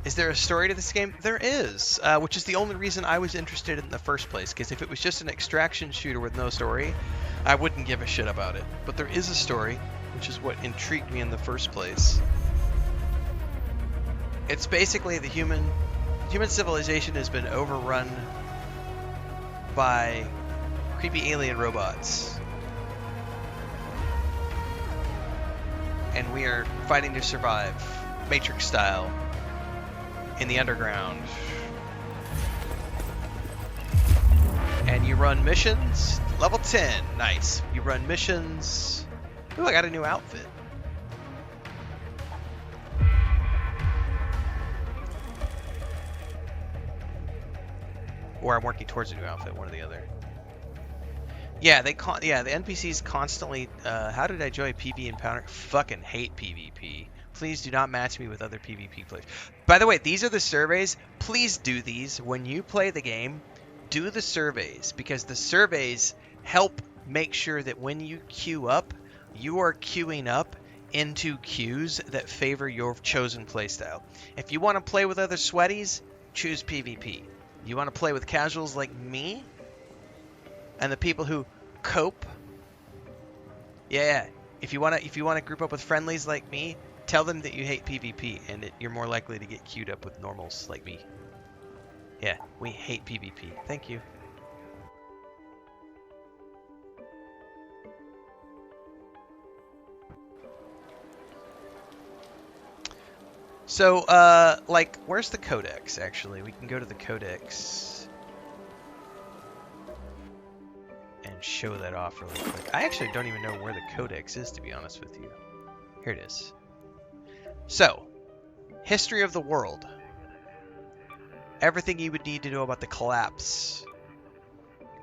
Is there a story to this game? There is, which is the only reason I was interested in the first place, because if it was just an extraction shooter with no story, I wouldn't give a shit about it. But there is a story, which is what intrigued me in the first place. It's basically the human civilization has been overrun by creepy alien robots. And we are fighting to survive, Matrix style, in the underground. And you run missions. Level 10. Nice. You run missions. Ooh, I got a new outfit. Or I'm working towards a new outfit, one or the other. Yeah, the NPCs constantly. How did I enjoy PvP encounter? Fucking hate PvP. Please do not match me with other PvP players. By the way, these are the surveys. Please do these when you play the game. Do the surveys, because the surveys help make sure that when you queue up, you are queuing up into queues that favor your chosen playstyle. If you want to play with other sweaties, choose PvP. You want to play with casuals like me and the people who cope. Yeah. If you want to group up with friendlies like me, tell them that you hate PvP, and you're more likely to get queued up with normals like me. Yeah, we hate PvP. Thank you. So, like, where's the codex, actually? We can go to the codex and show that off really quick. I actually don't even know where the codex is, to be honest with you. Here it is. So, history of the world. Everything you would need to know about the collapse.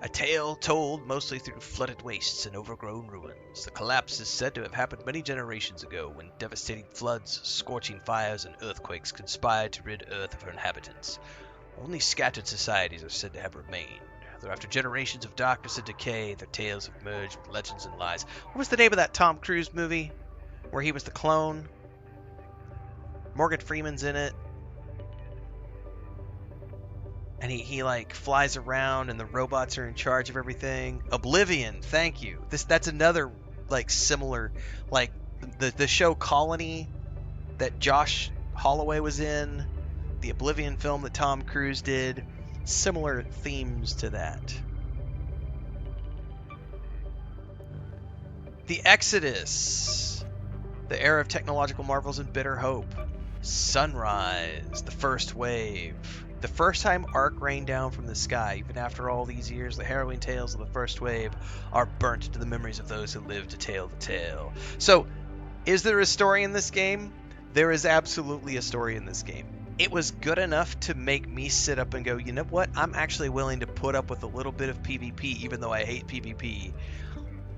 A tale told mostly through flooded wastes and overgrown ruins. The collapse is said to have happened many generations ago, when devastating floods, scorching fires, and earthquakes conspired to rid Earth of her inhabitants. Only scattered societies are said to have remained. Though after generations of darkness and decay, their tales have merged with legends and lies. What was the name of that Tom Cruise movie where he was the clone? Morgan Freeman's in it. And he like flies around, and the robots are in charge of everything. Oblivion, thank you. That's another like similar, like the show Colony that Josh Holloway was in, the Oblivion film that Tom Cruise did. Similar themes to that. The Exodus, the era of technological marvels and bitter hope. Sunrise, the first wave. The first time Ark rained down from the sky, even after all these years, the harrowing tales of the first wave are burnt into the memories of those who lived to tell the tale. So, is there a story in this game? There is absolutely a story in this game. It was good enough to make me sit up and go, you know what? I'm actually willing to put up with a little bit of PvP, even though I hate PvP,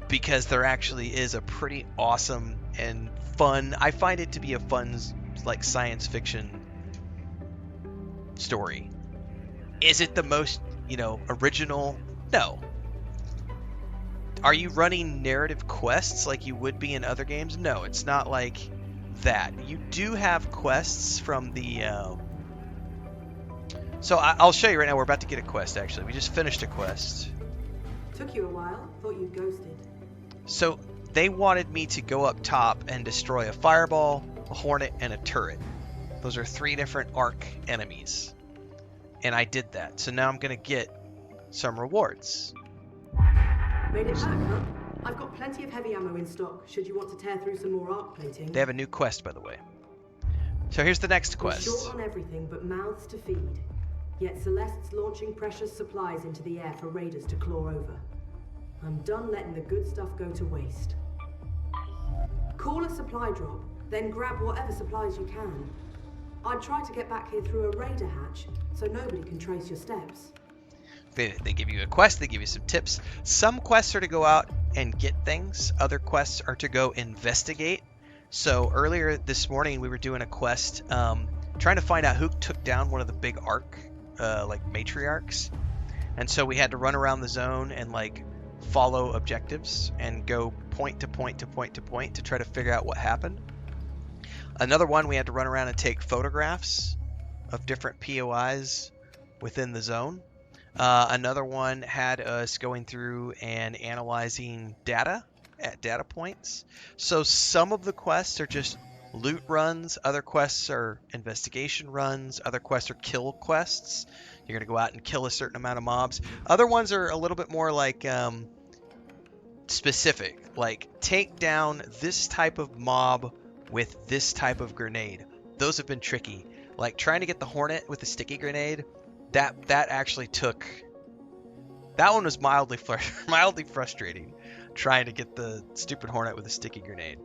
because there actually is a pretty awesome and fun, I find it to be a fun, like, science fiction story. Is it the most, original? No. Are you running narrative quests like you would be in other games? No, it's not like that. You do have quests from the... So I'll show you right now. We're about to get a quest, actually. We just finished a quest. Took you a while. Thought you ghosted. So they wanted me to go up top and destroy a fireball, a hornet, and a turret. Those are 3 different Ark enemies. And I did that. So now I'm going to get some rewards. Made it back, huh? I've got plenty of heavy ammo in stock, should you want to tear through some more arc plating. They have a new quest, by the way. So here's the next quest. We're short on everything but mouths to feed. Yet Celeste's launching precious supplies into the air for raiders to claw over. I'm done letting the good stuff go to waste. Call a supply drop, then grab whatever supplies you can. I'd try to get back here through a raider hatch, so nobody can trace your steps. They give you a quest, they give you some tips. Some quests are to go out and get things. Other quests are to go investigate. So earlier this morning we were doing a quest trying to find out who took down one of the big Ark, like matriarchs. And so we had to run around the zone and like follow objectives and go point to point to point to point to try to figure out what happened. Another one, we had to run around and take photographs of different POIs within the zone. Another one had us going through and analyzing data at data points. So some of the quests are just loot runs, other quests are investigation runs, other quests are kill quests. You're going to go out and kill a certain amount of mobs. Other ones are a little bit more like specific, like take down this type of mob with this type of grenade. Those have been tricky. Like trying to get the Hornet with the sticky grenade, that actually took. That one was mildly frustrating, trying to get the stupid Hornet with a sticky grenade.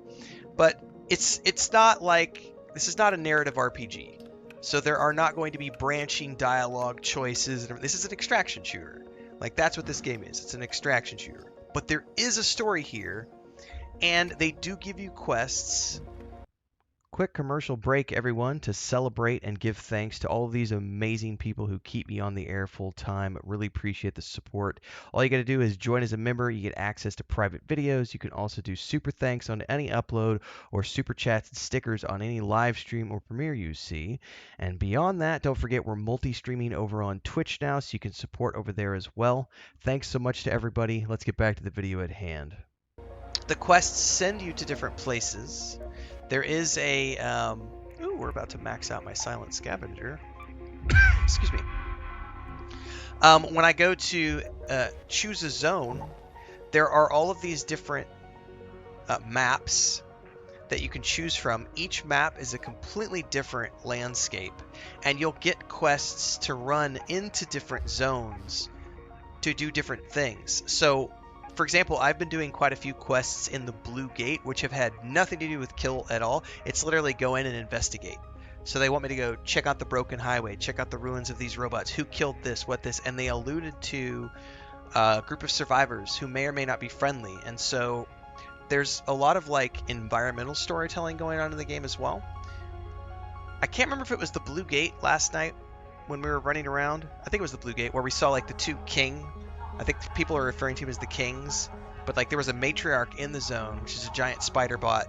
But it's not like this is not a narrative RPG, so there are not going to be branching dialogue choices. This is an extraction shooter. Like that's what this game is. It's an extraction shooter. But there is a story here, and they do give you quests. Quick commercial break, everyone, to celebrate and give thanks to all of these amazing people who keep me on the air full time. Really appreciate the support. All you got to do is join as a member. You get access to private videos. You can also do super thanks on any upload or super chats and stickers on any live stream or premiere you see. And beyond that, don't forget we're multi-streaming over on Twitch now, so you can support over there as well. Thanks so much to everybody. Let's get back to the video at hand. The quests send you to different places. There is a ooh, we're about to max out my silent scavenger. Excuse me. When I go to choose a zone, there are all of these different maps that you can choose from. Each map is a completely different landscape, and you'll get quests to run into different zones to do different things. So, for example, I've been doing quite a few quests in the Blue Gate, which have had nothing to do with kill at all. It's literally go in and investigate. So they want me to go check out the broken highway, check out the ruins of these robots, who killed this, what this, and they alluded to a group of survivors who may or may not be friendly. And so there's a lot of like environmental storytelling going on in the game as well. I can't remember if it was the Blue Gate last night when we were running around. I think it was the Blue Gate where we saw like the two king. I think people are referring to him as the kings, but like there was a matriarch in the zone, which is a giant spider bot,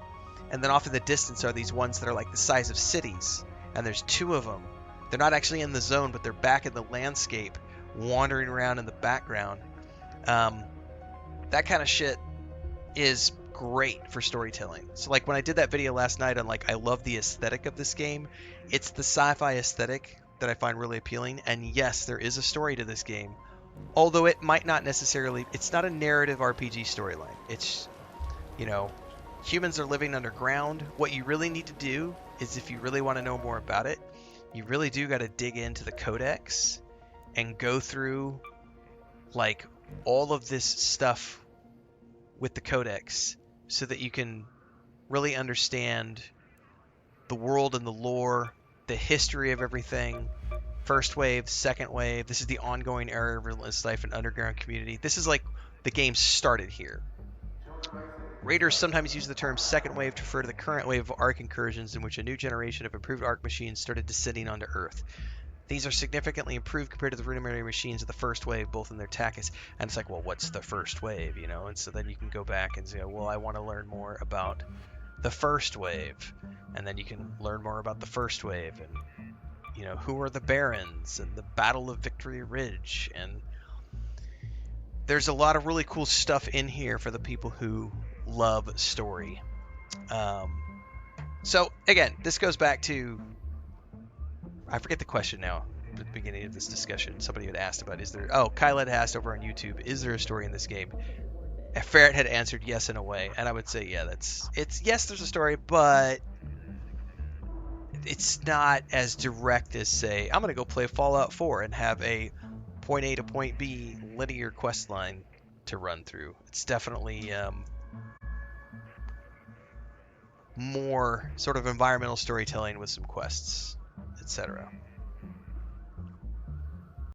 and then off in the distance are these ones that are like the size of cities, and there's two of them. They're not actually in the zone, but they're back in the landscape, wandering around in the background. That kind of shit is great for storytelling. So like when I did that video last night on like I love the aesthetic of this game, it's the sci-fi aesthetic that I find really appealing. And yes, there is a story to this game, although it might not necessarily, it's not a narrative RPG storyline. It's, you know, humans are living underground. What you really need to do is, if you really want to know more about it, you really do got to dig into the codex and go through like all of this stuff with the codex so that you can really understand the world and the lore, the history of everything. First wave, second wave. This is the ongoing era of Relentless Life and underground community. This is like the game started here. Raiders sometimes use the term second wave to refer to the current wave of Ark incursions in which a new generation of improved Ark machines started descending onto Earth. These are significantly improved compared to the rudimentary machines of the first wave, both in their tactics. And it's like, well, what's the first wave, you know? And so then you can go back and say, well, I want to learn more about the first wave. And then you can learn more about the first wave and, you know, who are the Barons and the Battle of Victory Ridge. And there's a lot of really cool stuff in here for the people who love story. So again, this goes back to, I forget the question now at the beginning of this discussion. Somebody had asked about, Kyle had asked over on YouTube, is there a story in this game? And Ferret had answered yes in a way, and I would say, yeah, yes, there's a story, but it's not as direct as, say, I'm going to go play Fallout 4 and have a point A to point B linear quest line to run through. It's definitely more sort of environmental storytelling with some quests, etc.